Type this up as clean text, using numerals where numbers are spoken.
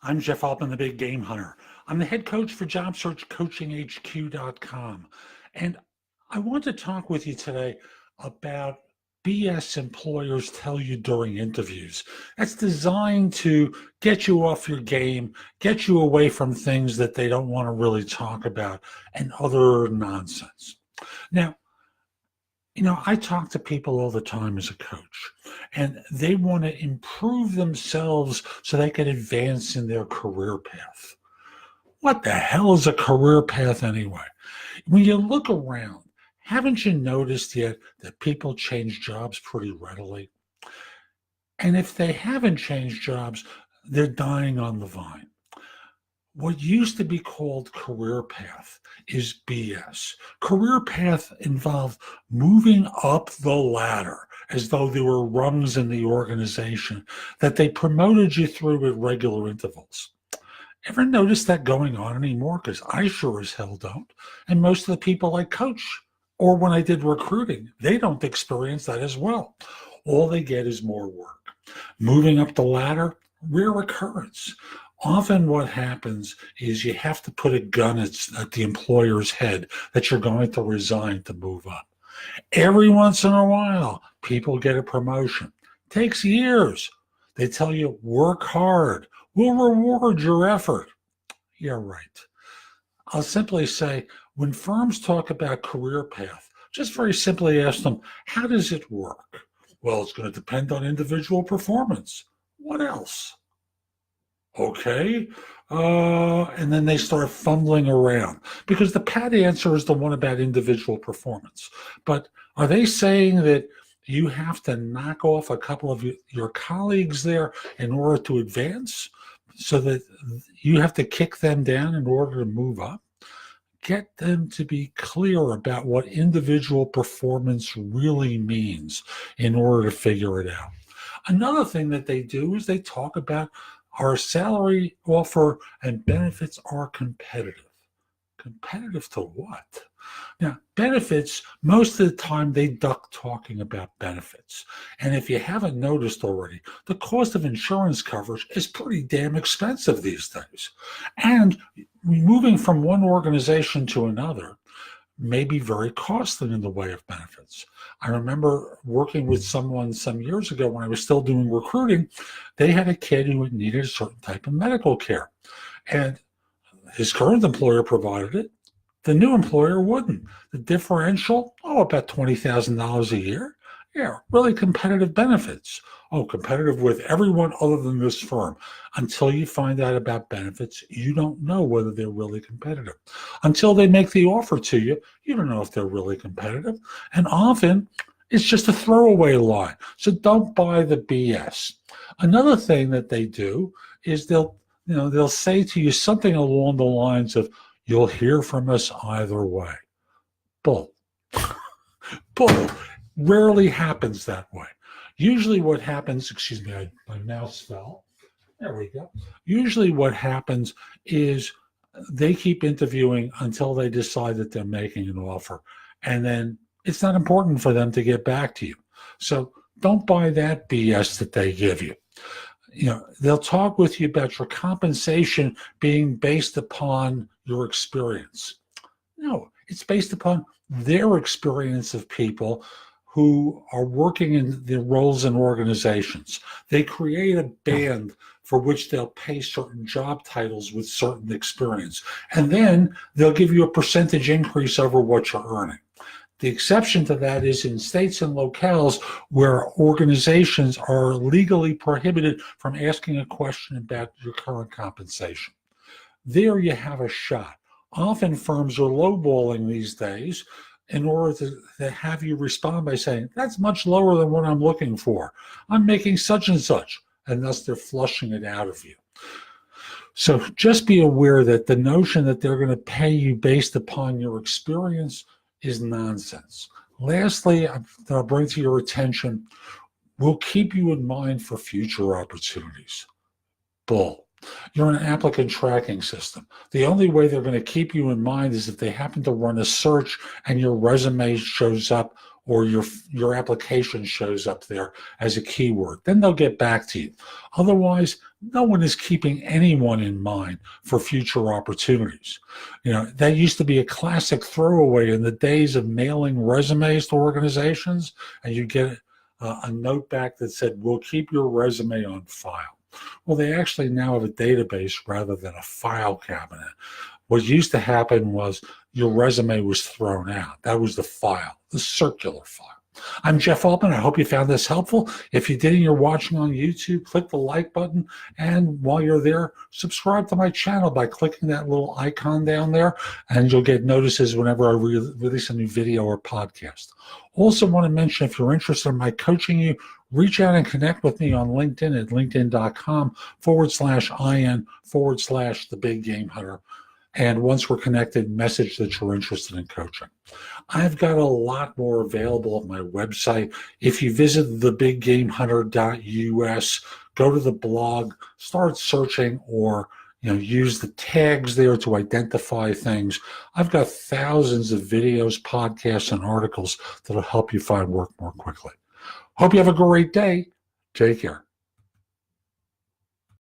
I'm Jeff Altman, the Big Game Hunter. I'm the head coach for JobSearchCoachingHQ.com. And I want to talk with you today about BS employers tell you during interviews. That's designed to get you off your game, get you away from things that they don't want to really talk about, and other nonsense. Now, I talk to people all the time as a coach, and they want to improve themselves so they can advance in their career path. What the hell is a career path anyway? When you look around, haven't you noticed yet that people change jobs pretty readily? And if they haven't changed jobs, they're dying on the vine. What used to be called career path is BS. Career path involved moving up the ladder as though there were rungs in the organization that they promoted you through at regular intervals. Ever notice that going on anymore? Because I sure as hell don't. And most of the people I coach, or when I did recruiting, they don't experience that as well. All they get is more work. Moving up the ladder, rare occurrence. Often what happens is you have to put a gun at the employer's head that you're going to resign to move up. Every once in a while, people get a promotion. Takes years. They tell you, work hard. We'll reward your effort. Yeah, right. I'll simply say, when firms talk about career path, just very simply ask them, how does it work? Well, it's going to depend on individual performance. What else? Okay. And then they start fumbling around because the pat answer is the one about individual performance. But are they saying that you have to knock off a couple of your colleagues there in order to advance, so that you have to kick them down in order to move up? Get them to be clear about what individual performance really means in order to figure it out. Another thing that they do is they talk about our salary offer and benefits are competitive. Competitive to what? Now, benefits, most of the time they duck talking about benefits. And if you haven't noticed already, the cost of insurance coverage is pretty damn expensive these days. And moving from one organization to another may be very costly in the way of benefits. I remember working with someone some years ago when I was still doing recruiting. They had a kid who needed a certain type of medical care, and his current employer provided it. The new employer wouldn't. The differential, about $20,000 a year. Yeah, really competitive benefits. Competitive with everyone other than this firm. Until you find out about benefits, you don't know whether they're really competitive. Until they make the offer to you, you don't know if they're really competitive. And often, it's just a throwaway line. So don't buy the BS. Another thing that they do is they'll say to you something along the lines of, "You'll hear from us either way." Bull. Bull. Rarely happens that way. Usually what happens, my mouse fell. There we go. Usually what happens is they keep interviewing until they decide that they're making an offer. And then it's not important for them to get back to you. So don't buy that BS that they give you. They'll talk with you about your compensation being based upon your experience. No, it's based upon their experience of people who are working in their roles in organizations. They create a band for which they'll pay certain job titles with certain experience. And then they'll give you a percentage increase over what you're earning. The exception to that is in states and locales where organizations are legally prohibited from asking a question about your current compensation. There you have a shot. Often firms are lowballing these days in order to have you respond by saying, "That's much lower than what I'm looking for. I'm making such and such," and thus they're flushing it out of you. So just be aware that the notion that they're going to pay you based upon your experience is nonsense. Lastly, I'll bring to your attention, we'll keep you in mind for future opportunities. Bull. You're an applicant tracking system. The only way they're going to keep you in mind is if they happen to run a search and your resume shows up or your application shows up there as a keyword. Then they'll get back to you. Otherwise, no one is keeping anyone in mind for future opportunities. That used to be a classic throwaway in the days of mailing resumes to organizations, and you get a note back that said, "We'll keep your resume on file." Well, they actually now have a database rather than a file cabinet. What used to happen was your resume was thrown out. That was the file, the circular file. I'm Jeff Altman. I hope you found this helpful. If you did and you're watching on YouTube, click the like button. And while you're there, subscribe to my channel by clicking that little icon down there, and you'll get notices whenever I release a new video or podcast. Also want to mention, if you're interested in my coaching you, reach out and connect with me on LinkedIn at linkedin.com/IN/the Big Game Hunter. And once we're connected, message that you're interested in coaching. I've got a lot more available at my website. If you visit thebiggamehunter.us, go to the blog, start searching, or use the tags there to identify things. I've got thousands of videos, podcasts, and articles that'll help you find work more quickly. Hope you have a great day. Take care.